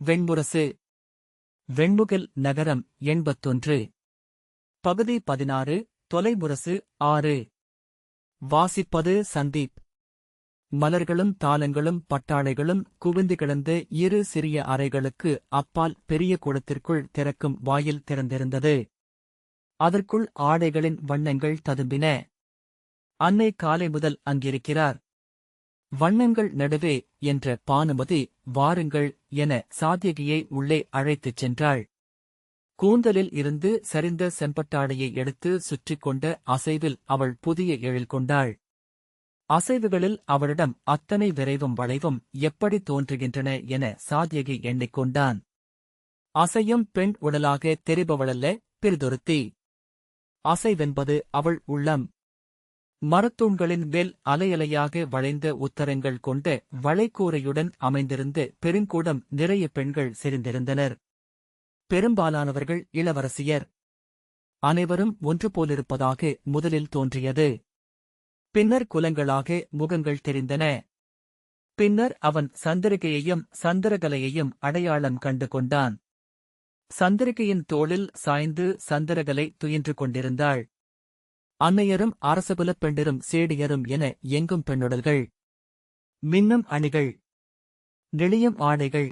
வெண்முரசு. வெண்முகில் நகரம் 81. பகுதி 16. தொலைமுரசு 6. வாசிப்பது சந்தீப். மலர்களும் தாளங்களும் பட்டாடைகளும் குவிந்து கிடந்த இரு சிறிய அறைகளுக்கு அப்பால் பெரிய குளத்திற்குள் திறக்கும் வாயில் திறந்திருந்தது. அதற்குள் ஆடைகளின் வண்ணங்கள் ததும்பின. அன்னை காலை முதல் அங்கிருக்கிறார். வண்ணங்கள் நடுவே என்ற பானுமதி வாருங்கள் என சாத்யகியை உள்ளே அழைத்துச் சென்றாள். கூந்தலில் இருந்து சரிந்த செம்பட்டாடையை எடுத்து சுற்றிக் கொண்ட அசைவில் அவள் புதிய எழில் கொண்டாள். அசைவுகளில் அவளிடம் அத்தனை விரைவும் வளைவும் எப்படி தோன்றுகின்றன என சாத்யகி எண்ணிக்கொண்டான். அசையும் பெண் உடலாக தெரிபவளல்ல பிறிதொருத்தி. அசைவென்பது அவள் உள்ளம். மரத்தூண்களின் மேல் அலையலையாக வளைந்த உத்தரங்கள் கொண்ட வளைக்கூரையுடன் அமைந்திருந்த பெருங்கூடம் நிறைய பெண்கள் செறிந்திருந்தனர். பெரும்பாலானவர்கள் இளவரசியர். அனைவரும் ஒன்று போலிருப்பதாக முதலில் தோன்றியது. பின்னர் குலங்களாக முகங்கள் தெரிந்தன. பின்னர் அவன் சந்திரிகையையும் சந்திரகலையையும் அடையாளம் கண்டு கொண்டான். சந்திரிகையின் தோளில் சாய்ந்து சந்திரகலை துயின்று கொண்டிருந்தாள். அன்னையரும் அரசகுலப் பெண்டிரும் சேடியரும் என எங்கும் பெண்ணுடல்கள். மின்னும் அணிகள், நெளியும் ஆடைகள்,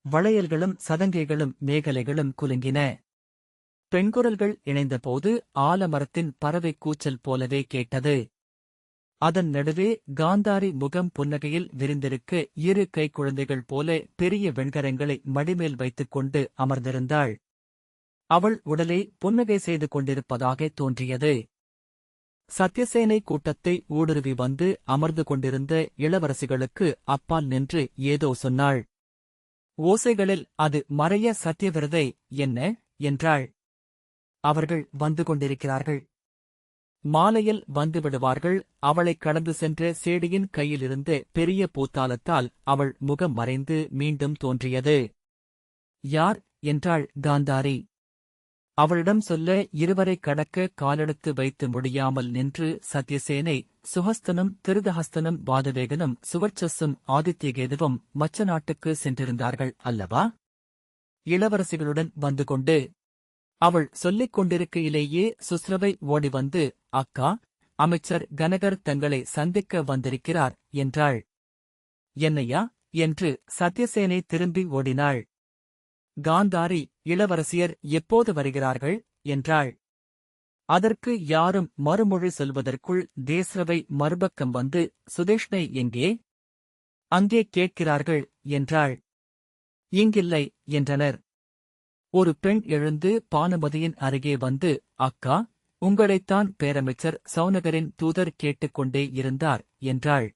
வளையல்களும் சதங்கைகளும் மேகலைகளும் குலுங்கின. பெண்குரல்கள் இணைந்தபோது ஆலமரத்தின் பறவை கூச்சல் போலவே கேட்டது. அதன் நடுவே காந்தாரி முகம் புன்னகையில் விரிந்திருக்க இரு கைக்குழந்தைகள் போல பெரிய வெண்கரங்களை மடிமேல் வைத்துக் கொண்டு அமர்ந்திருந்தாள். அவள் உடலை புன்னகை செய்து கொண்டிருப்பதாக தோன்றியது. சத்யசேனை கூட்டத்தை ஊடுருவி வந்து அமர்ந்து கொண்டிருந்த இளவரசிகளுக்கு அப்பால் நின்று ஏதோ சொன்னாள். ஓசைகளில் அது மறைய சத்யவிரதை என்ன என்றாள். அவர்கள் வந்து கொண்டிருக்கிறார்கள். மாலையில் வந்துவிடுவார்கள். அவளைக் கடந்து சென்ற சேடியின் கையிலிருந்த பெரிய பூத்தாலத்தால் அவள் முகம் மறைந்து மீண்டும் தோன்றியது. யார் என்றாள் காந்தாரி. அவளிடம் சொல்ல இருவரை கடக்க காலெடுத்து வைத்து முடியாமல் நின்று சத்யசேனை சுஹஸ்தனும் திருதஹஸ்தனும் வாதவேகனும் சுவர்ச்சஸும் ஆதித்யகேதுவும் மச்ச நாட்டுக்கு சென்றிருந்தார்கள் அல்லவா? இளவரசிகளுடன் வந்து கொண்டு அவள் சொல்லிக் கொண்டிருக்கையிலேயே சுஸ்ரவை ஓடிவந்து, அக்கா, அமைச்சர் கனகர் தங்களை சந்திக்க வந்திருக்கிறார் என்றாள். என்னையா என்று சத்யசேனை திரும்பி ஓடினாள். காந்தாரி, இளவரசியர் எப்போது வருகிறார்கள் என்றாள். அதற்கு யாரும் மறுமொழி சொல்வதற்குள் தேஸ்ரவை மறுபக்கம் வந்து, சுதேஷ்ணை எங்கே? அங்கே கேட்கிறார்கள் என்றாள். இங்கில்லை என்றனர். ஒரு பெண் எழுந்து பானுமதியின் அருகே வந்து, அக்கா, உங்களைத்தான் பேரமைச்சர் சௌனகரின் தூதர் கேட்டுக்கொண்டே இருந்தார் என்றாள்.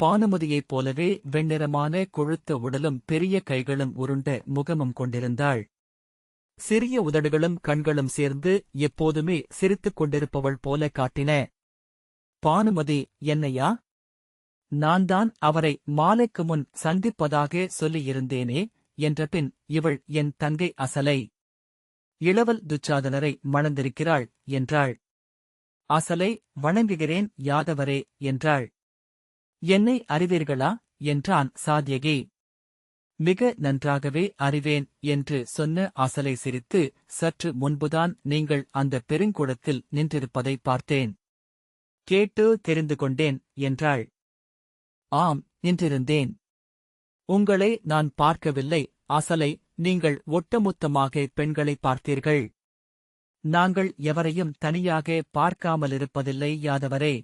பானுமதியைப் போலவே வெண்ணிறமான கொழுத்த உடலும் பெரிய கைகளும் உருண்ட முகமும் கொண்டிருந்தாள். சிறிய உதடுகளும் கண்களும் சேர்ந்து எப்போதுமே சிரித்துக் கொண்டிருப்பவள் போல காட்டின. பானுமதி, என்னையா? நான்தான் அவரை மாலைக்கு முன் சந்திப்பதாக சொல்லியிருந்தேனே என்றபின் இவள் என் தங்கை அசலை. இளவல் துச்சாதனரை மணந்திருக்கிறாள் என்றாள். அசலை வணங்குகிறேன் யாதவரே என்றாள். என்னை அறிவீர்களா என்றான் சாத்யகி. மிக நன்றாகவே அறிவேன் என்று சொன்ன அசலை சிரித்து, சற்று முன்புதான் நீங்கள் அந்த பெருங்குளத்தில் நின்றிருப்பதை பார்த்தேன். கேட்டு தெரிந்து கொண்டேன் என்றாள். ஆம், நின்றிருந்தேன். உங்களை நான் பார்க்கவில்லை அசலை. நீங்கள் ஒட்டுமொத்தமாக பெண்களை பார்த்தீர்கள். நாங்கள் எவரையும் தனியாக பார்க்காமலிருப்பதில்லை யாதவரே.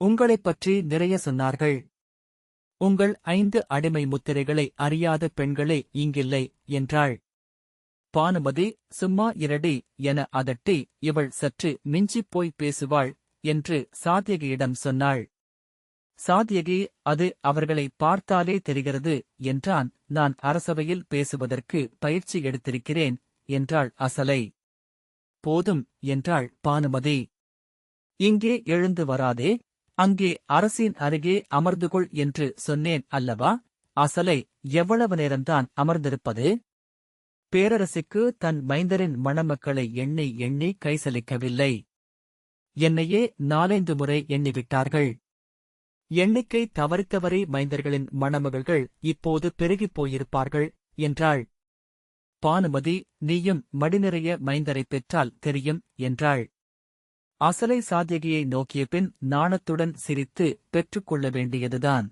உங்களைப் பற்றி நிறைய சொன்னார்கள். உங்கள் 5 அடிமை முத்திரைகளை அறியாத பெண்களே இங்கில்லை என்றாள். பானுமதி, சும்மா இரடி என அதட்டி, இவள் சற்று மிஞ்சிப் போய் பேசுவாள் என்று சாத்யகியிடம் சொன்னாள். சாத்யகி, அது அவர்களை பார்த்தாலே தெரிகிறது என்றான். நான் அரசவையில் பேசுவதற்கு பயிற்சி எடுத்திருக்கிறேன் என்றாள் அசலை. போதும் என்றாள் பானுமதி. இங்கே எழுந்து வராதே, அங்கே அரசின் அருகே அமர்ந்துகொள் என்று சொன்னேன் அல்லவா? அசலை, எவ்வளவு நேரம்தான் அமர்ந்திருப்பது? பேரரசிக்கு தன் மைந்தரின் மணமக்களை எண்ணி எண்ணி கைசலிக்கவில்லை. என்னையே 4-5 முறை எண்ணிவிட்டார்கள். எண்ணிக்கை தவறித்தவறி மைந்தர்களின் மணமகள்கள் இப்போது பெருகிப் போயிருப்பார்கள் என்றாள். பானுமதி, நீயும் மடிநிறைய மைந்தரைப் பெற்றால் தெரியும் என்றாள். அசலை சாத்யகியை நோக்கிய பின் நாணத்துடன் சிரித்து பெற்றுக்கொள்ள வேண்டியதுதான்.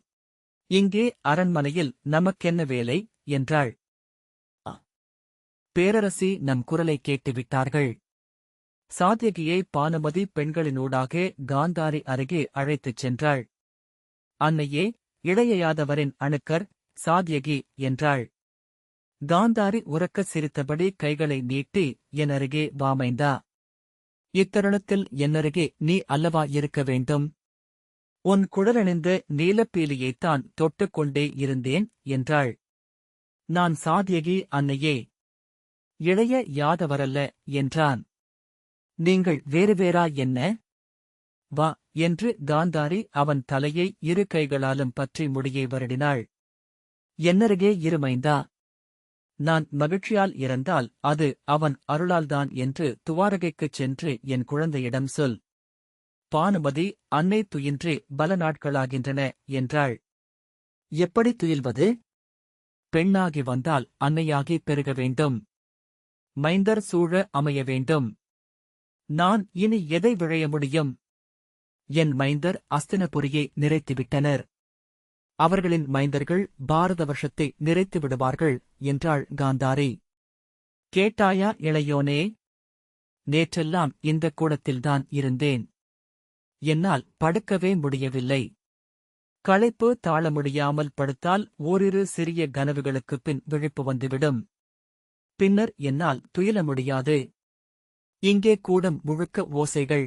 இங்கே அரண்மனையில் நமக்கென்ன வேலை என்றாள். பேரரசி நம் குரலை கேட்டுவிட்டார்கள். சாத்யகியை பானுமதி பெண்களினூடாக காந்தாரி அருகே அழைத்துச் சென்றாள். அன்னையே, இளையயாதவரின் அணுக்கர் சாத்யகி என்றாள். காந்தாரி உரக்கச் சிரித்தபடி கைகளை நீட்டி, என் அருகே வாமைந்தா. இத்தருணத்தில் என்னருகே நீ அல்லவா இருக்க வேண்டும்? உன் குழலணிந்த நீலப்பீலியைத்தான் தொட்டுக்கொண்டே இருந்தேன் என்றாள். நான் சாத்யகி அன்னையே. இளைய யாதவரல்ல என்றான். நீங்கள் வேறு வேறா என்ன? வா என்று காந்தாரி அவன் தலையை இரு கைகளாலும் பற்றி முடியை வருடினாள். என்னருகே இருமைந்தா. நான் மகிழ்ச்சியால் இறந்தால் அது அவன் அருளால்தான் என்று துவாரகைக்குச் சென்று என் குழந்தையிடம் சொல். பானுமதி, அன்னை துயின்றே பல நாட்களாகின்றன என்றாள். எப்படி துயில்வது? பெண்ணாகி வந்தால் அன்னையாகி பெருக வேண்டும். மைந்தர் சூழ அமைய வேண்டும். நான் இனி எதை விழைய முடியும்? என் மைந்தர் அஸ்தினபுரியை நிறைத்துவிட்டனர். அவர்களின் மைந்தர்கள் பாரத வருஷத்தை நிறைத்து விடுவார்கள் என்றாள் காந்தாரி. கேட்டாயா இளையோனே? நேற்றெல்லாம் இந்தக் கூடத்தில்தான் இருந்தேன். என்னால் படுக்கவே முடியவில்லை. களைப்பு தாழ முடியாமல் படுத்தால் ஓரிரு சிறிய கனவுகளுக்குப் பின் விழிப்பு வந்துவிடும். பின்னர் என்னால் துயில முடியாது. இங்கே கூடம் முழுக்க ஓசைகள்.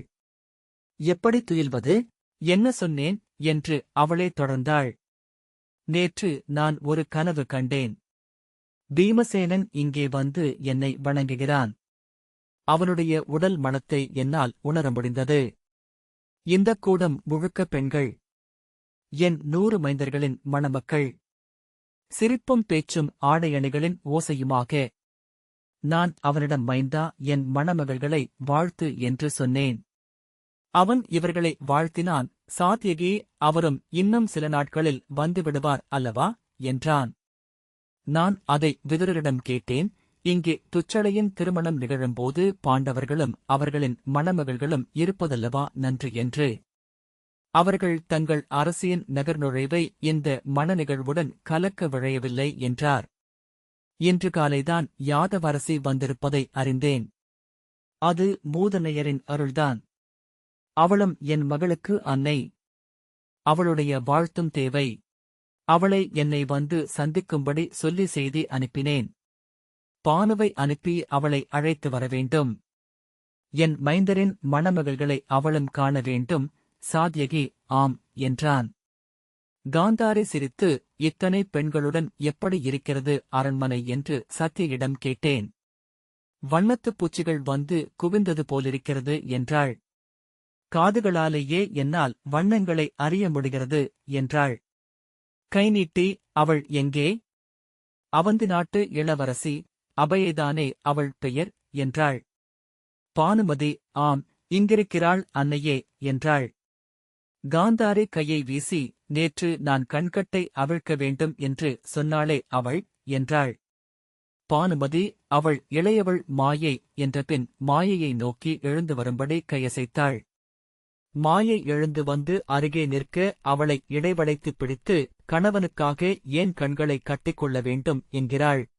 எப்படி துயில்வது? என்ன சொன்னேன் என்று அவளே தொடர்ந்தாள். நேற்று நான் ஒரு கனவு கண்டேன். பீமசேனன் இங்கே வந்து என்னை வணங்குகிறான். அவனுடைய உடல் மணத்தை என்னால் உணர முடிந்தது. இந்தக் கூடம் முழுக்க பெண்கள். என் 100 மைந்தர்களின் மணமக்கள். சிரிப்பும் பேச்சும் ஆடையணிகளின் ஓசையுமாக. நான் அவனிடம் மைந்தா, என் மணமகள்களை வாழ்த்து என்று சொன்னேன். அவன் இவர்களை வாழ்த்தினான். சாத்யகி, அவரும் இன்னும் சில நாட்களில் வந்துவிடுவார் அல்லவா என்றான். நான் அதை விதுரரிடம் கேட்டேன். இங்கே துச்சளையின் திருமணம் நிகழும்போது பாண்டவர்களும் அவர்களின் மணமகள்களும் இருப்பதல்லவா நன்று என்று. அவர்கள் தங்கள் அரசியின் நகர்நுழைவை இந்த மண நிகழ்வுடன் கலக்க விழையவில்லை என்றார். இன்று காலைதான் யாதவரசி வந்திருப்பதை அறிந்தேன். அது மூதனையரின் அருள்தான். அவளும் என் மகளுக்கு அன்னை. அவளுடைய வாழ்த்தும் தேவை. அவளை என்னை வந்து சந்திக்கும்படி சொல்லி செய்தி அனுப்பினேன். பானுவை அனுப்பி அவளை அழைத்து வரவேண்டும். என் மைந்தரின் மணமகள்களை அவளும் காண வேண்டும். சாத்யகி, ஆம் என்றான். காந்தாரி சிரித்து, இத்தனை பெண்களுடன் எப்படி இருக்கிறது அரண்மனை என்று சத்யயிடம் கேட்டேன். வண்ணத்துப் பூச்சிகள் வந்து குவிந்தது போலிருக்கிறது என்றாள். காதுகளாலேயே என்னால் வண்ணங்களை அறிய முடிகிறது என்றாள். கை நீட்டி, அவள் எங்கே? அவந்தி நாட்டு இளவரசி அபயைதானே அவள் பெயர் என்றாள். பானுமதி, ஆம், இங்கிருக்கிறாள் அன்னையே என்றாள். காந்தாரி கையை வீசி, நேற்று நான் கண்கட்டை அவிழ்க்க வேண்டும் என்று சொன்னாளே அவள் என்றாள். பானுமதி, அவள் இளையவள் மாயை என்றபின் மாயையை நோக்கி எழுந்து வரும்படி கையசைத்தாள். மாயை எழுந்து வந்து அருகே நிற்க அவளை இடைவளைத்துப் பிடித்து, கணவனுக்காக ஏன் கண்களை கட்டிக்கொள்ள வேண்டும் என்கிறாள்.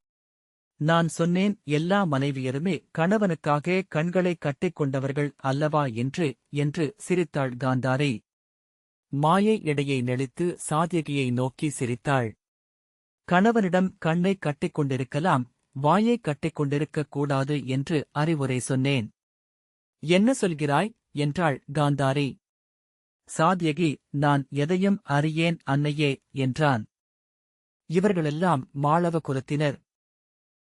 நான் சொன்னேன், எல்லா மனைவியருமே கணவனுக்காக கண்களை கட்டிக்கொண்டவர்கள் அல்லவா என்று சிரித்தாள் காந்தாரி. மாயை இடையை நெளித்து சாத்யகியை நோக்கி சிரித்தாள். கணவனிடம் கண்ணை கட்டிக்கொண்டிருக்கலாம், வாயை கட்டிக்கொண்டிருக்கக் கூடாது என்று அறிவுரை சொன்னேன். என்ன சொல்கிறாய் என்றாள் காந்தாரி. சாத்யகி, நான் எதையும் அறியேன் அன்னையே என்றான். இவர்களெல்லாம் மாளவ குலத்தினர்.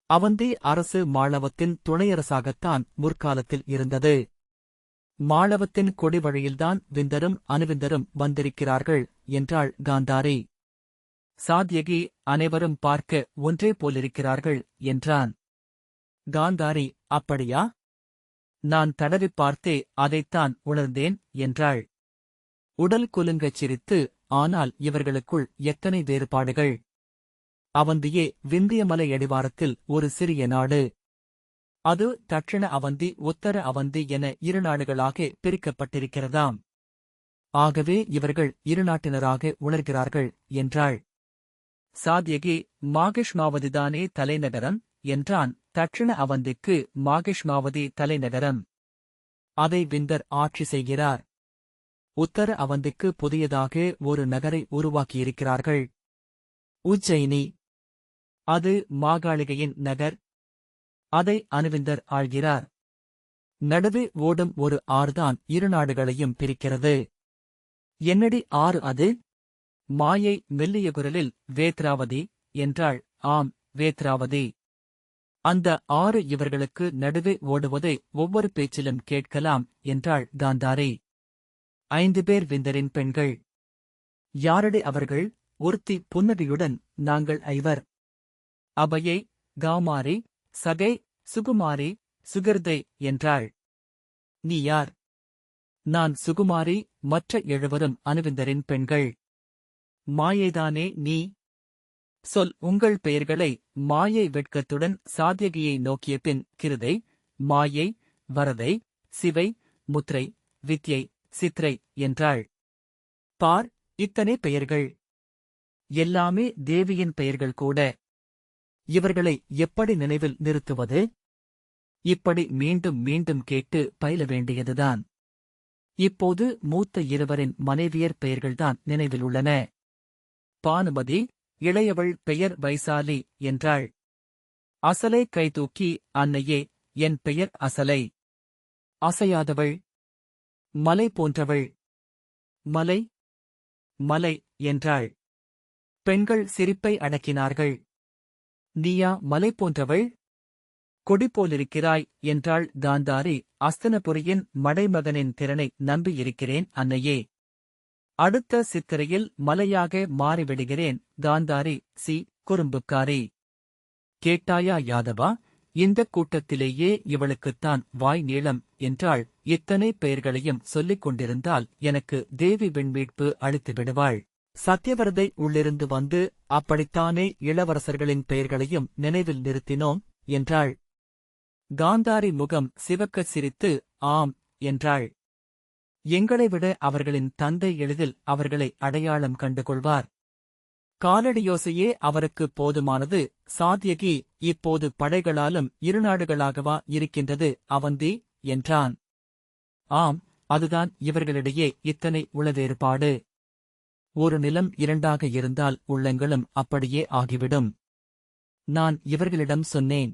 அவந்தி அரசு மாளவத்தின் துணையரசாகத்தான் முற்காலத்தில் இருந்தது. மாளவத்தின் கொடி வழியில்தான் விந்தரும் அனுவிந்தரும் வந்திருக்கிறார்கள் என்றாள் காந்தாரி. சாத்யகி, அனைவரும் பார்க்க ஒன்றே போலிருக்கிறார்கள் என்றான். காந்தாரி, அப்படியா? நான் தடவிப் பார்த்தே அதைத்தான் உணர்ந்தேன் என்றாள். உடல் குலுங்கச் சிரித்து, ஆனால் இவர்களுக்குள் எத்தனை வேறுபாடுகள்! அவந்தியே விந்தியமலை அடிவாரத்தில் ஒரு சிறிய நாடு. அது தட்சிண அவந்தி உத்தர அவந்தி என இரு நாடுகளாக பிரிக்கப்பட்டிருக்கிறதாம். ஆகவே இவர்கள் இரு நாட்டினராக உணர்கிறார்கள் என்றாள். சாத்யகி மாகிஷ்மாவதிதானே தலைநகரம் என்றான். தட்சிண அவந்திக்கு மாகிஷ்மாவதி தலைநகரம். அதை விந்தர் ஆட்சி செய்கிறார். உத்தர அவந்திக்கு புதியதாக ஒரு நகரை உருவாக்கியிருக்கிறார்கள், உஜ்ஜயினி. அது மாகாளிகையின் நகர். அதை அனுவிந்தர் ஆள்கிறார். நடுவே ஓடும் ஒரு ஆறுதான் இரு நாடுகளையும் பிரிக்கிறது. என்னடி ஆறு அது? மாயை மெல்லிய குரலில் வேத்ராவதி என்றாள். ஆம், வேத்ராவதி. அந்த ஆறு இவர்களுக்கு நடுவே ஓடுவதை ஒவ்வொரு பேச்சிலும் கேட்கலாம் என்றாள் காந்தாரி. 5 பேர் விந்தரின் பெண்கள். யாரடி அவர்கள்? ஒருத்தி புன்னகையுடன் நாங்கள் 5. அபயை, காமாரி, சகை, சுகுமாரி, சுகிர்தை என்றாள். நீ யார்? நான் சுகுமாரி. மற்ற 7 அனுவிந்தரின் பெண்கள். மாயைதானே நீ? சொல் உங்கள் பெயர்களை. மாயை வெட்கத்துடன் சாத்யகியை நோக்கிய பின் கிருதை, மாயை, வரதை, சிவை, முத்ரை, வித்யை, சித்ரை என்றாள். பார், இத்தனை பெயர்கள். எல்லாமே தேவியின் பெயர்கள் கூட. இவர்களை எப்படி நினைவில் நிறுத்துவது? இப்படி மீண்டும் மீண்டும் கேட்டு பயில வேண்டியதுதான். இப்போது மூத்த 2 மனைவியர் பெயர்கள்தான் நினைவில் உள்ளன. பானுமதி, இளையவள் பெயர் வைசாலி என்றாள். அசலை கைதூக்கி அன்னையே, என் பெயர் அசலை. அசையாதவள். மலை போன்றவள். மலை, மலை என்றாள். பெண்கள் சிரிப்பை அடக்கினார்கள். நீயா மலை போன்றவள்? கொடி போலிருக்கிறாய் என்றாள் காந்தாரி. அஸ்தனபுரியின் மடைமகனின் திறனை நம்பியிருக்கிறேன் அன்னையே. அடுத்த சித்திரையில் மலையாக மாறிவிடுகிறேன். காந்தாரி, சி குறும்புக்காரி. கேட்டாயா யாதவா? இந்தக் கூட்டத்திலேயே இவளுக்குத்தான் வாய் நீளம் என்றாள். இத்தனை பெயர்களையும் சொல்லிக் கொண்டிருந்தால் எனக்கு தேவி விண்மீட்பு அளித்து விடுவாள். சத்யவரதை உள்ளிருந்து வந்து அப்படித்தானே இளவரசர்களின் பெயர்களையும் நினைவில் நிறுத்தினோம் என்றாள். காந்தாரி முகம் சிவக்கச் சிரித்து ஆம் என்றாள். எங்களை விட அவர்களின் தந்தை எளிதில் அவர்களை அடையாளம் கண்டுகொள்வார். காலடியோசையே அவருக்கு போதுமானது. சாத்யகி, இப்போது படைகளாலும் இரு நாடுகளாகவா இருக்கின்றது அவந்தி என்றான். ஆம், அதுதான் இவர்களிடையே இத்தனை உளவேறுபாடு. ஒரு நிலம் 2ஆக இருந்தால் உள்ளங்களும் அப்படியே ஆகிவிடும். நான் இவர்களிடம் சொன்னேன்,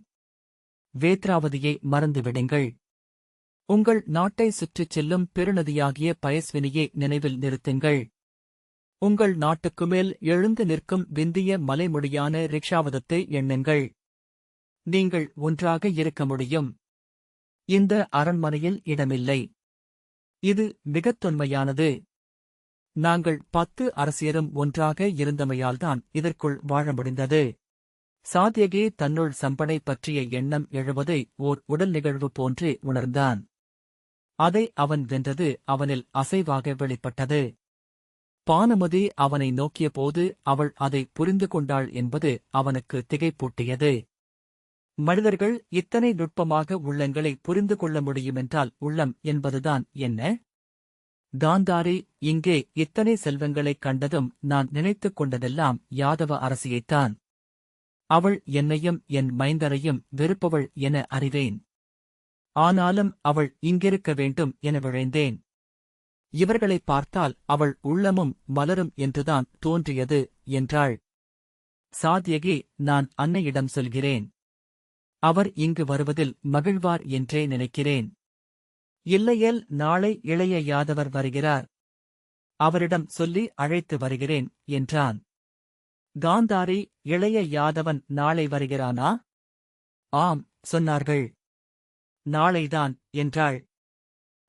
வேத்ராவதியை மறந்துவிடுங்கள். உங்கள் நாட்டை சுற்றிச் செல்லும் பெருநதியாகிய பயஸ்வினியை நினைவில் நிறுத்துங்கள். உங்கள் நாட்டுக்குமேல் எழுந்து நிற்கும் விந்திய மலைமுடியான ரிக்ஷாவதத்தை எண்ணுங்கள். நீங்கள் ஒன்றாக இருக்க முடியும். இந்த அரண்மனையில் இடமில்லை. இது மிகத் தொன்மையானது. நாங்கள் 10 அரசியரும் ஒன்றாக இருந்தமையால்தான் இதற்குள் வாழ முடிந்தது. சாத்யகி தன்னுள் சம்பனை பற்றிய எண்ணம் எழுவதை ஓர் உடல் நிகழ்வு போன்றே உணர்ந்தான். அதை அவன் வென்றது அவனில் அசைவாக வெளிப்பட்டது. பானுமதி அவனை நோக்கியபோது அவள் அதை புரிந்து கொண்டாள் என்பது அவனுக்கு திகைப்பூட்டியது. மனிதர்கள் இத்தனை நுட்பமாக உள்ளங்களை புரிந்து கொள்ள முடியுமென்றால் உள்ளம் என்பதுதான் என்ன? காந்தாரி, இங்கே இத்தனை செல்வங்களைக் கண்டதும் நான் நினைத்துக் கொண்டதெல்லாம் யாதவ அரசியைத்தான். அவள் என்னையும் என் மைந்தரையும் வெறுப்பவள் என அறிவேன். ஆனாலும் அவள் இங்கிருக்க வேண்டும் என விழைந்தேன். இவர்களைப் பார்த்தால் அவள் உள்ளமும் மலரும் என்றுதான் தோன்றியது என்றாள். சாத்யகி, நான் அன்னையிடம் சொல்கிறேன். அவர் இங்கு வருவதில் மகிழ்வார் என்றே நினைக்கிறேன். இல்லையேல் நாளை இளைய யாதவர் வருகிறார். அவரிடம் சொல்லி அழைத்து வருகிறேன் என்றான். காந்தாரி, இளைய யாதவன் நாளை வருகிறானா? ஆம், சொன்னார்கள். நாளைதான் என்றாள்.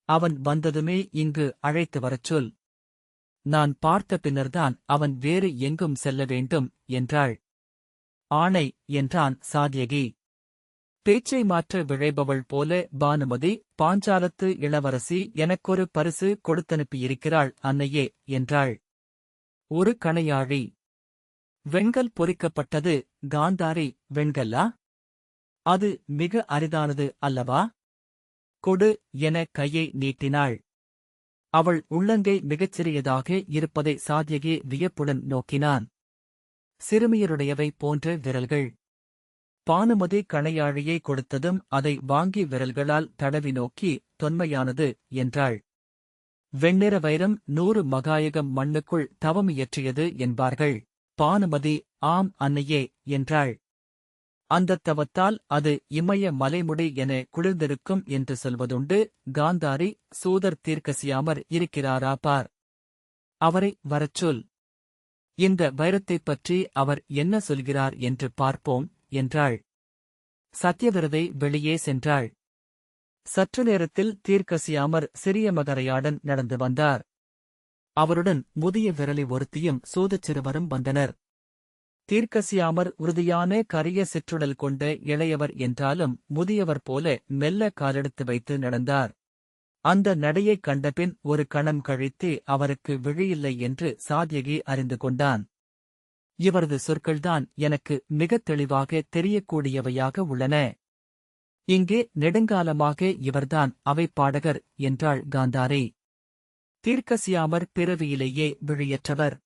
அவன் வந்ததுமே இங்கு அழைத்து வரச் சொல். நான் பார்த்த பின்னர்தான் அவன் வேறு எங்கும் செல்ல வேண்டும் என்றாள். ஆணை என்றான் சாத்யகி. பேச்சை மாற்ற விழைபவள் போல பானுமதி, பாஞ்சாலத்து இளவரசி எனக்கொரு பரிசு கொடுத்தனுப்பியிருக்கிறாள் அன்னையே என்றாள். ஒரு கணையாழி. வெண்கல் பொறிக்கப்பட்டது. காந்தாரி, வெண்கல்லா? அது மிக அரிதானது அல்லவா? கொடு என கையை நீட்டினாள். அவள் உள்ளங்கை மிகச் சிறியதாக இருப்பதை சாத்யகி வியப்புடன் நோக்கினான். சிறுமியருடையவை போன்ற விரல்கள். பானுமதி கணையாழியை கொடுத்ததும் அதை வாங்கி விரல்களால் தடவி நோக்கி, தொன்மையானது என்றாள். வெண்ணிற வைரம் 100 மகாயுகம் மண்ணுக்குள் தவம் இயற்றியது என்பார்கள். பானுமதி, ஆம் அன்னையே என்றாள். அந்தத் தவத்தால் அது இமய மலைமுடி என குளிர்ந்திருக்கும் என்று சொல்வதுண்டு. காந்தாரி, சூதர் தீர்க்கசியாமர் இருக்கிறாரா பார். அவரை வரச் சொல். இந்த வைரத்தைப் பற்றி அவர் என்ன சொல்கிறார் என்று பார்ப்போம் என்றாள். சத்யவிரதை வெளியே சென்றாள். சற்று நேரத்தில் தீர்க்கசியாமர் சிறிய மகரையாடன் நடந்து வந்தார். அவருடன் முதிய விரலி ஒருத்தியும் சூதச் சிறுவரும் வந்தனர். தீர்க்கசியாமர் உறுதியான கரிய சிற்றுடல் கொண்ட இளையவர் என்றாலும் முதியவர் போல மெல்ல காலெடுத்து வைத்து நடந்தார். அந்த நடையைக் கண்டபின் ஒரு கணம் கழித்து அவருக்கு விழியில்லை என்று சாத்யகி அறிந்து கொண்டான். இவரது சொற்கள்தான் எனக்கு மிகத் தெளிவாக தெரியக்கூடியவையாக உள்ளன. இங்கே நெடுங்காலமாக இவர்தான் அவைப்பாடகர் என்றாள் காந்தாரி. தீர்க்கசியாமர் பிறவியிலேயே விழியற்றவர்.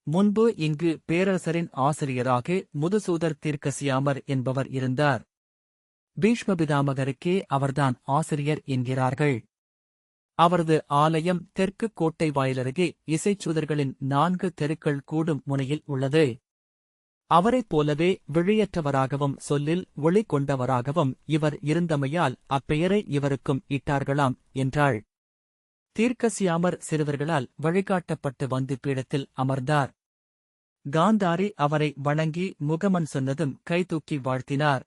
முன்பு இங்கு பேரரசரின் ஆசிரியராக முதுசூதர் தீர்க்கசியாமர் என்பவர் இருந்தார். பீஷ்மபிதாமகருக்கே அவர்தான் ஆசிரியர் என்கிறார்கள். அவரது ஆலயம் தெற்கு கோட்டை வாயிலருகே இசைச்சூதர்களின் 4 தெருக்கள் கூடும் முனையில் உள்ளது. அவரைப் போலவே விழியற்றவராகவும் சொல்லில் ஒளி கொண்டவராகவும் இவர் இருந்தமையால் அப்பெயரை இவருக்கும் இட்டார்களாம் என்றாள். தீர்க்கசியாமர் சிறுவர்களால் வழிகாட்டப்பட்டு வந்து பீடத்தில் அமர்ந்தார். காந்தாரி அவரை வணங்கி முகமன் சொன்னதும் கைதூக்கி வாழ்த்தினார்.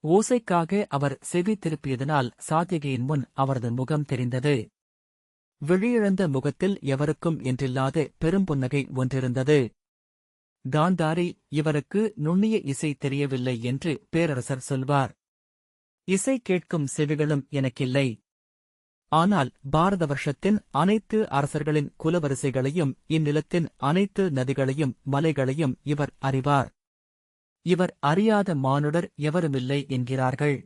ஓசைக்காக அவர் செவி திருப்பியதனால் சாத்யகியின் முன் அவரது முகம் தெரிந்தது. விழியிழந்த முகத்தில் எவருக்கும் என்றில்லாத பெரும்புன்னகை ஒன்றிருந்தது. காந்தாரி, இவருக்கு நுண்ணிய இசை தெரியவில்லை என்று பேரரசர் சொல்வார். இசை கேட்கும் செவிகளும் எனக்கில்லை. ஆனால் பாரத வருஷத்தின் அனைத்து அரசர்களின் குலவரிசைகளையும் இந்நிலத்தின் அனைத்து நதிகளையும் மலைகளையும் இவர் அறிவார். இவர் அறியாத மானுடர் எவருமில்லை என்கிறார்கள்.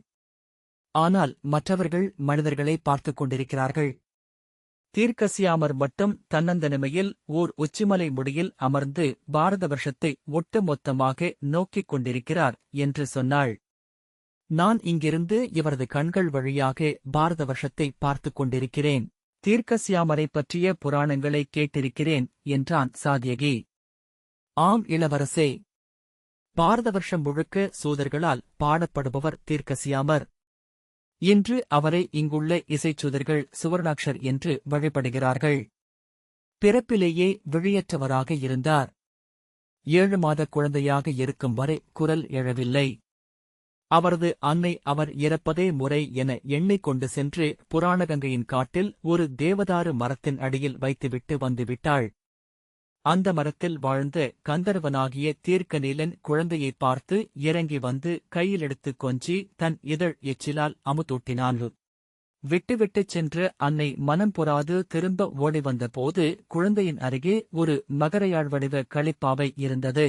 ஆனால் மற்றவர்கள் மனிதர்களை பார்த்துக் கொண்டிருக்கிறார்கள். தீர்க்கசியாமர் மட்டும் தன்னந்தனிமையில் ஓர் உச்சிமலை முடியில் அமர்ந்து பாரத வருஷத்தை ஒட்டுமொத்தமாக நோக்கிக் கொண்டிருக்கிறார் என்று சொன்னாள். நான் இங்கிருந்து இவரது கண்கள் வழியாக பாரத வருஷத்தை பார்த்துக் கொண்டிருக்கிறேன். தீர்க்கசியாமரைப் பற்றிய புராணங்களை கேட்டிருக்கிறேன் என்றான் சாத்யகி. ஆம் இளவரசே. பாரத வருஷம் முழுக்க சூதர்களால் பாடப்படுபவர் தீர்க்கசியாமர். இன்று அவரை இங்குள்ள இசைச்சூதர்கள் சுவர்ணாக்ஷர் என்று வழிபடுகிறார்கள். பிறப்பிலேயே விழியற்றவராக இருந்தார். 7 மாத குழந்தையாக இருக்கும் வரை குரல் எழவில்லை. அவரது அன்னை அவர் இறப்பதே முறை என எண்ணிக்கொண்டு சென்று புராணகங்கையின் காட்டில் ஒரு தேவதாரு மரத்தின் அடியில் வைத்துவிட்டு வந்துவிட்டாள். அந்த மரத்தில் வாழ்ந்த கந்தர்வனாகிய தீர்க்கநீலன் குழந்தையைப் பார்த்து இறங்கி வந்து கையிலெடுத்துக் கொஞ்சி தன் இதழ் எச்சிலால் அமுதூட்டினான். விட்டுவிட்டுச் சென்ற அன்னை மனம் பொறாது திரும்ப ஓடிவந்தபோது குழந்தையின் அருகே ஒரு மகரையாழ் வடிவ களிப்பாவை இருந்தது.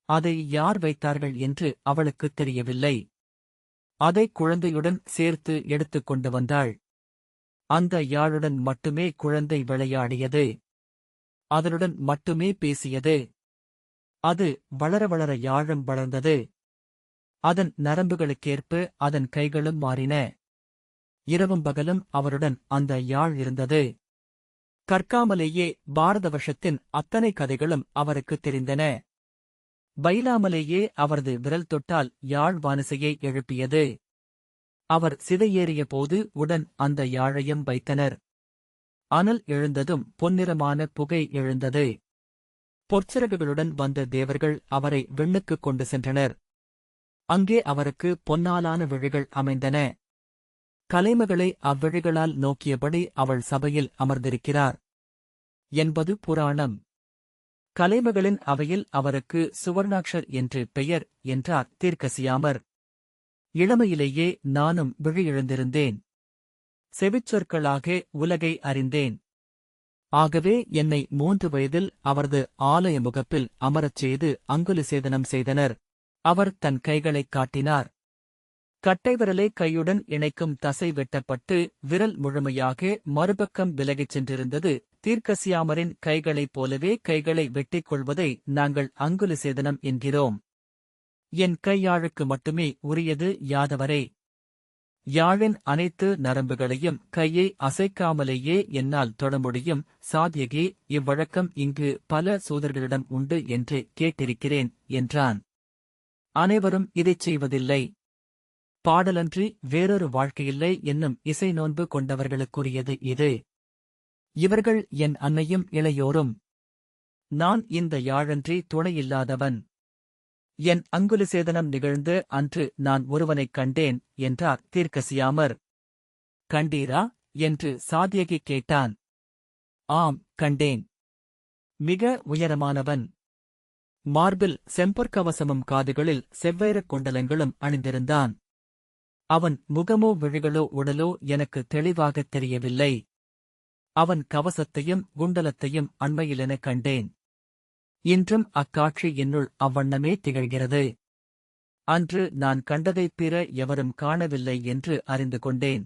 அதை யார் வைத்தார்கள் என்று அவளுக்குத் தெரியவில்லை. அதை குழந்தையுடன் சேர்த்து எடுத்துக் கொண்டு வந்தாள். அந்த யாழுடன் மட்டுமே குழந்தை விளையாடியது. அதனுடன் மட்டுமே பேசியது. அது வளர வளர யாழும் வளர்ந்தது. அதன் நரம்புகளுக்கேற்ப அதன் கைகளும் மாறின. இரவும் பகலும் அவருடன் அந்த யாழ் இருந்தது. கற்காமலேயே பாரத வருஷத்தின் அத்தனை கதைகளும் அவருக்குத் தெரிந்தன. பயிலாமலேயே அவரது விரல் தொட்டால் யாழ் வானிசையை எழுப்பியது. அவர் சிதையேறிய போது உடன் அந்த யாழையும் வைத்தனர். அனல் எழுந்ததும் பொன்னிறமான புகை எழுந்தது. பொற்சிறகுகளுடன் வந்த தேவர்கள் அவரை விண்ணுக்குக் கொண்டு சென்றனர். அங்கே அவருக்கு பொன்னாலான விழிகள் அமைந்தன. கலைமகளை அவ்விழிகளால் நோக்கியபடி அவள் சபையில் அமர்ந்திருக்கிறார் என்பது புராணம். கலைமகளின் அவையில் அவருக்கு சுவர்ணாக்ஷர் என்று பெயர் என்றார் தீர்க்கசியாமர். இளமையிலேயே நானும் விழியெழுந்திருந்தேன். செவிச்சொற்களாக உலகை அறிந்தேன். ஆகவே என்னை 3 வயதில் அவரது ஆலய முகப்பில் அமரச் செய்து அங்குலிசேதனம் செய்தனர். அவர் தன் கைகளைக் காட்டினார். கட்டைவிரலை கையுடன் இணைக்கும் தசை வெட்டப்பட்டு விரல் முழுமையாக மறுபக்கம் விலகிச் சென்றிருந்தது. தீர்க்கசியாமரின் கைகளைப் போலவே கைகளை வெட்டிக் கொள்வதை நாங்கள் அங்குலிசேதனம் என்கிறோம். என் கையாழுக்கு மட்டுமே உரியது யாதவரே. யாழின் அனைத்து நரம்புகளையும் கையை அசைக்காமலேயே என்னால் தொட முடியும். சாத்யகி, இவ்வழக்கம் இங்கு பல சூதர்களிடம் உண்டு என்று கேட்டிருக்கிறேன் என்றான். அனைவரும் இதைச் செய்வதில்லை. பாடலன்றி வேறொரு வாழ்க்கையில்லை என்னும் இசை நோன்பு கொண்டவர்களுக்குரியது இது. இவர்கள் என் அன்னையும் இளையோரும். நான் இந்த யாழன்றி துணையில்லாதவன். என் அங்குலிசேதனம் நிகழ்ந்த அன்று நான் ஒருவனைக் கண்டேன் என்றார் தீர்க்கசியாமர். கண்டீரா என்று சாத்யகி கேட்டான். ஆம், கண்டேன். மிக உயரமானவன். மார்பில் செம்பொற்கவசமும் காதுகளில் செவ்வைரக் குண்டலங்களும் அணிந்திருந்தான். அவன் முகமோ விழிகளோ உடலோ எனக்கு தெளிவாகத் தெரியவில்லை. அவன் கவசத்தையும் குண்டலத்தையும் அண்மையிலெனக் கண்டேன். இன்றும் அக்காட்சி என்னுள் அவ்வண்ணமே திகழ்கிறது. அன்று நான் கண்டதைப் பிற எவரும் காணவில்லை என்று அறிந்து கொண்டேன்.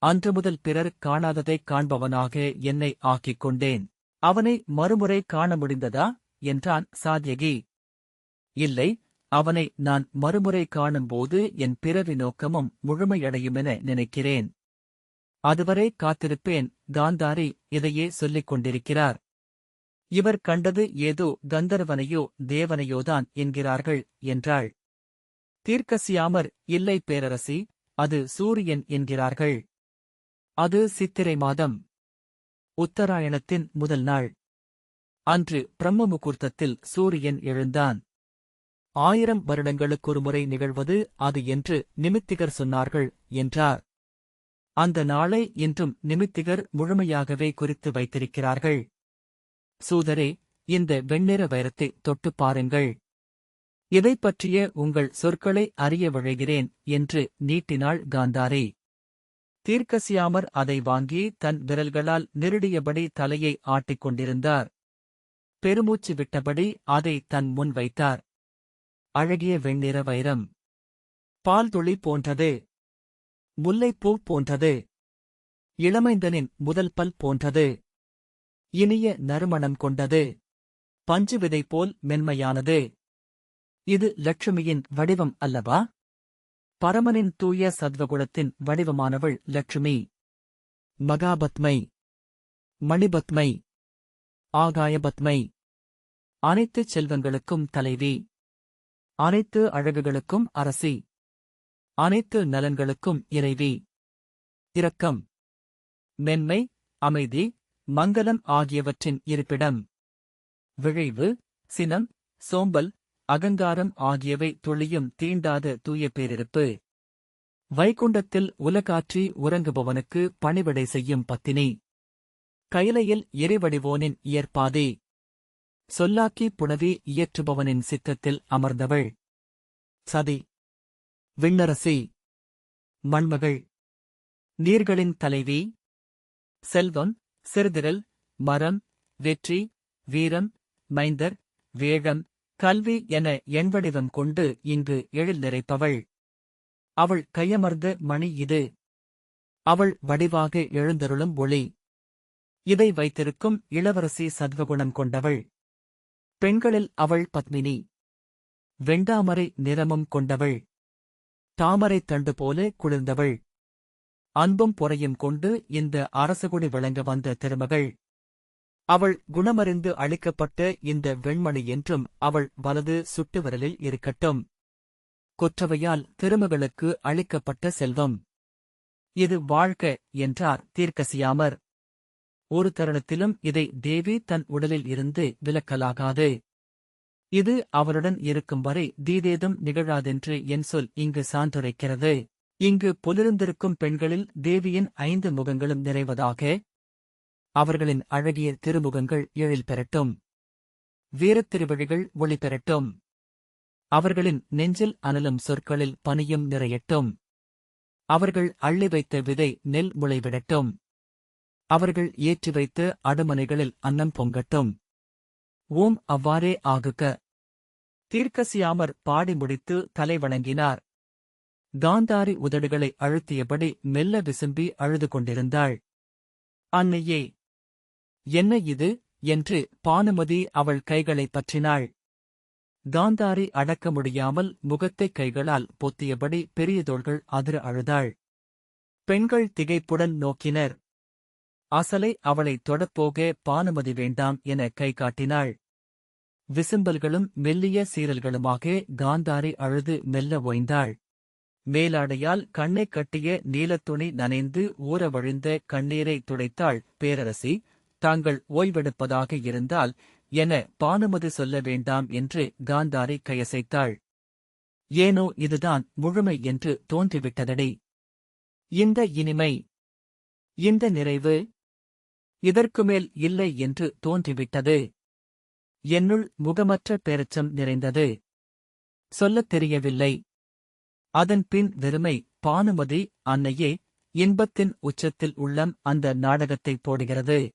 அன்று முதல் பிறர் காணாததைக் காண்பவனாக என்னை ஆக்கிக் கொண்டேன். அவனை மறுமுறை காண முடிந்ததா என்றான் சாத்யகி. இல்லை, அவனை நான் மறுமுறை காணும்போது என் பிறவி நோக்கமும் முழுமையடையுமென நினைக்கிறேன். அதுவரை காத்திருப்பேன். காந்தாரி இதையே சொல்லிக் கொண்டிருக்கிறார். இவர் கண்டது ஏதோ கந்தர்வனையோ தேவனையோதான் என்கிறார்கள் என்றாள். தீர்க்கசியாமர், இல்லை பேரரசி, அது சூரியன் என்கிறார்கள். அது சித்திரை மாதம், உத்தராயணத்தின் முதல் நாள். அன்று பிரம்ம முகூர்த்தத்தில் சூரியன் எழுந்தான். 1000 வருடங்களுக்கொருமுறை நிகழ்வது அது என்று நிமித்திகர் சொன்னார்கள் என்றார். அந்த நாளை இன்றும் நிமித்திகர் முழுமையாகவே குறித்து வைத்திருக்கிறார்கள். சூதரே, இந்த வெண்ணிற வைரத்தை தொட்டுப் பாருங்கள். இதைப் பற்றிய உங்கள் சொற்களை அறிய விழைகிறேன் என்று நீட்டினாள் காந்தாரி. தீர்க்கசியாமர் அதை வாங்கி தன் விரல்களால் நெருடியபடி தலையை ஆட்டிக் கொண்டிருந்தார். பெருமூச்சு விட்டபடி அதை தன் முன் வைத்தார். அழகிய வெண்ணிற வைரம். பால்துளி போன்றது. முல்லைப்பூ போன்றது. இளமைந்தனின் முதல் பல் போன்றது. இனிய நறுமணம் கொண்டது. பஞ்சு விதை போல் மென்மையானது. இது லட்சுமியின் வடிவம் அல்லவா? பரமனின் தூய சத்வகுணத்தின் வடிவமானவள் லட்சுமி. மகாபத்மை, மணிபத்மை, ஆகாயபத்மை. அனைத்து செல்வங்களுக்கும் தலைவி. அனைத்து அழகுகளுக்கும் அரசி. அனைத்து நலன்களுக்கும் இறைவி. இரக்கம், மென்மை, அமைதி, மங்கலம் ஆகியவற்றின் இருப்பிடம். விழைவு, சினம், சோம்பல், அகங்காரம் ஆகியவை துளியும் தீண்டாத தூய பேரிருப்பு. வைகுண்டத்தில் உலகாற்றி உறங்குபவனுக்கு பணிவிடை செய்யும் பத்தினி. கைலையில் எரிவடிவோனின் இயற்பாதி. சொல்லாக்கி புணவி இயற்றுபவனின் சித்தத்தில் அமர்ந்தவள். சதி, விண்ணரசி, மண்மகள், நீர்களின் தலைவி. செல்வம், சிறுதிரள், மரம், வெற்றி, வீரம், மைந்தர், வேழம், கல்வி என எண்வடிவம் கொண்டு இங்கு எழில் நிறைப்பவள். அவள் கையமர்ந்த மணி இது. அவள் வடிவாக எழுந்தருளும் ஒளி. இதை வைத்திருக்கும் இளவரசி சத்வகுணம் கொண்டவள். பெண்களில் அவள் பத்மினி. வெண்டாமரை நிறமும் கொண்டவள். தாமரைத் தண்டு போல குளிர்ந்தவள். அன்பும் பொறையும் கொண்டு இந்த அரசகுடி விளங்க வந்த திருமகள். அவள் குணமறிந்து அளிக்கப்பட்ட இந்த வெண்மணி என்றும் அவள் வலது சுட்டு விரலில் இருக்கட்டும். கொற்றவையால் திருமகளுக்கு அளிக்கப்பட்ட செல்வம். இது வாழ்க என்றார் தீர்க்கசியாமர். ஒரு தருணத்திலும் இதை தேவி தன் உடலில் இருந்து விலக்கலாகாது. இது அவளுடன் இருக்கும் வரை தீதேதும் நிகழாதென்று என் சொல் இங்கு சான்றுரைக்கிறது. இங்கு பொலிருந்திருக்கும் பெண்களில் தேவியின் 5 முகங்களும் நிறைவதாக. அவர்களின் அழகிய திருமுகங்கள் எழில் பெறட்டும். வீரத்திருவழிகள் ஒளி பெறட்டும். அவர்களின் நெஞ்சில் அனலும் சொற்களில் பனியும் நிறையட்டும். அவர்கள் அள்ளி வைத்த விதை நெல் முளைவிடட்டும். அவர்கள் ஏற்றி வைத்த அடுமனைகளில் அன்னம் பொங்கட்டும். ஓம் அவ்வாறே ஆகுக. தீர்க்கசியாமர் பாடி முடித்து தலை வணங்கினார். காந்தாரி உதடுகளை அழுத்தியபடி மெல்ல விசும்பி அழுது கொண்டிருந்தாள். அன்னையே, என்ன இது என்று பானுமதி அவள் கைகளைப் பற்றினாள். காந்தாரி அடக்க முடியாமல் முகத்தைக் கைகளால் பொத்தியபடி பெரிய தோள்கள் அதிர அழுதாள். பெண்கள் திகைப்புடன் நோக்கினர். அசலை அவளைத் தொடப்போக பானுமதி வேண்டாம் என கை காட்டினாள். விசும்பல்களும் மெல்லிய சீரல்களுமாக காந்தாரி அழுது மெல்ல ஓய்ந்தாள். மேலாடையால் கண்ணைக் கட்டிய நீலத்துணி நனைந்து ஊற வழிந்த கண்ணீரை துடைத்தாள். பேரரசி, தாங்கள் ஓய்வெடுப்பதாக இருந்தால் என பானுமதி சொல்ல வேண்டாம் என்று காந்தாரி கையசைத்தாள். ஏனோ இதுதான் முழுமை என்று தோன்றிவிட்டதடி. இந்த இனிமை, இந்த நிறைவு, இதற்குமேல் இல்லை என்று தோன்றிவிட்டது. என்னுள் முகமற்ற பேரச்சம் நிறைந்தது. சொல்லத் தெரியவில்லை. அதன்பின் வெறுமை. பானுமதி, அன்னையே, இன்பத்தின் உச்சத்தில் உள்ளம் அந்த நாடகத்தைப் போடுகிறது.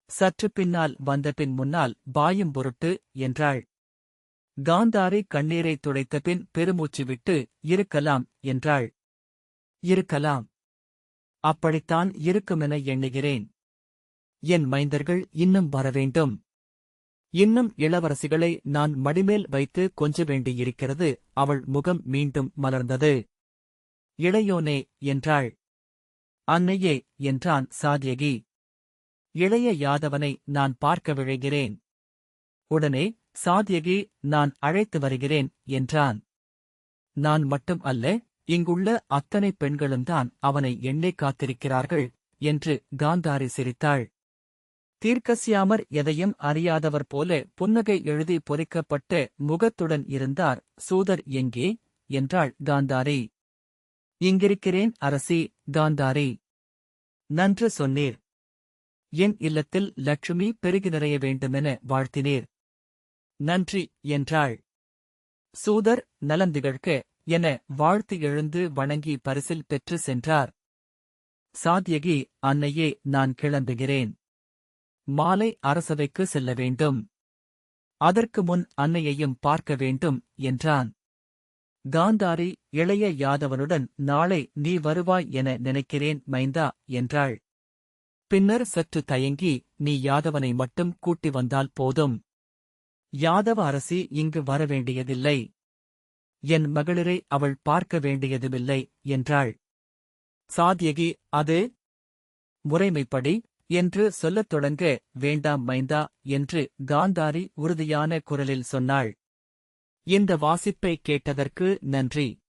சற்று பின்னால் வந்தபின் முன்னால் பாயும் பொருட்டு என்றாள். காந்தாரி கண்ணீரைத் துடைத்தபின் பெருமூச்சு விட்டு இருக்கலாம் என்றாள். இருக்கலாம். அப்படித்தான் இருக்குமென எண்ணுகிறேன். என் மைந்தர்கள் இன்னும் வரவேண்டும். இன்னும் இளவரசிகளை நான் மடிமேல் வைத்து கொஞ்ச வேண்டியிருக்கிறது. அவள் முகம் மீண்டும் மலர்ந்தது. இளையோனே என்றாள். அன்னையே என்றான் சாத்யகி. இளைய யாதவனை நான் பார்க்க விழைகிறேன். உடனே சாத்யகி, நான் அழைத்து வருகிறேன் என்றான். நான் மட்டும் அல்ல, இங்குள்ள அத்தனை பெண்களும்தான் அவனை எண்ணே காத்திருக்கிறார்கள் என்று காந்தாரி சிரித்தாள். தீர்க்கசியாமர் எதையும் அறியாதவர் போல புன்னகை எழுதி பொறிக்கப்பட்ட முகத்துடன் இருந்தார். சூதர் எங்கே என்றாள் காந்தாரி. இங்கிருக்கிறேன் அரசி. காந்தாரி, நன்று சொன்னீர். என் இல்லத்தில் லட்சுமி பெருகி நிறைய வேண்டுமென வாழ்த்தினீர். நன்றி என்றாள். சூதர் நலந்திகழ்க என வாழ்த்து எழுந்து வணங்கி பரிசில் பெற்று சென்றார். சாத்யகி, அன்னையே, நான் கிளம்புகிறேன். மாலை அரசவைக்கு செல்ல வேண்டும். அதற்கு முன் அன்னையையும் பார்க்க வேண்டும் என்றான். காந்தாரி, இளைய யாதவனுடன் நாளை நீ வருவாய் என நினைக்கிறேன் மைந்தா என்றாள். பின்னர் சற்று தயங்கி, நீ யாதவனை மட்டும் கூட்டி வந்தால் போதும். யாதவ அரசி இங்கு வரவேண்டியதில்லை. என் மகளிரை அவள் பார்க்க வேண்டியதுமில்லை என்றாள். சாத்யகி, அது முறைமைப்படி என்று சொல்லத் தொடங்க, வேண்டாம் மைந்தா என்று காந்தாரி உறுதியான குரலில் சொன்னாள். இந்த வாசிப்பை கேட்டதற்கு நன்றி.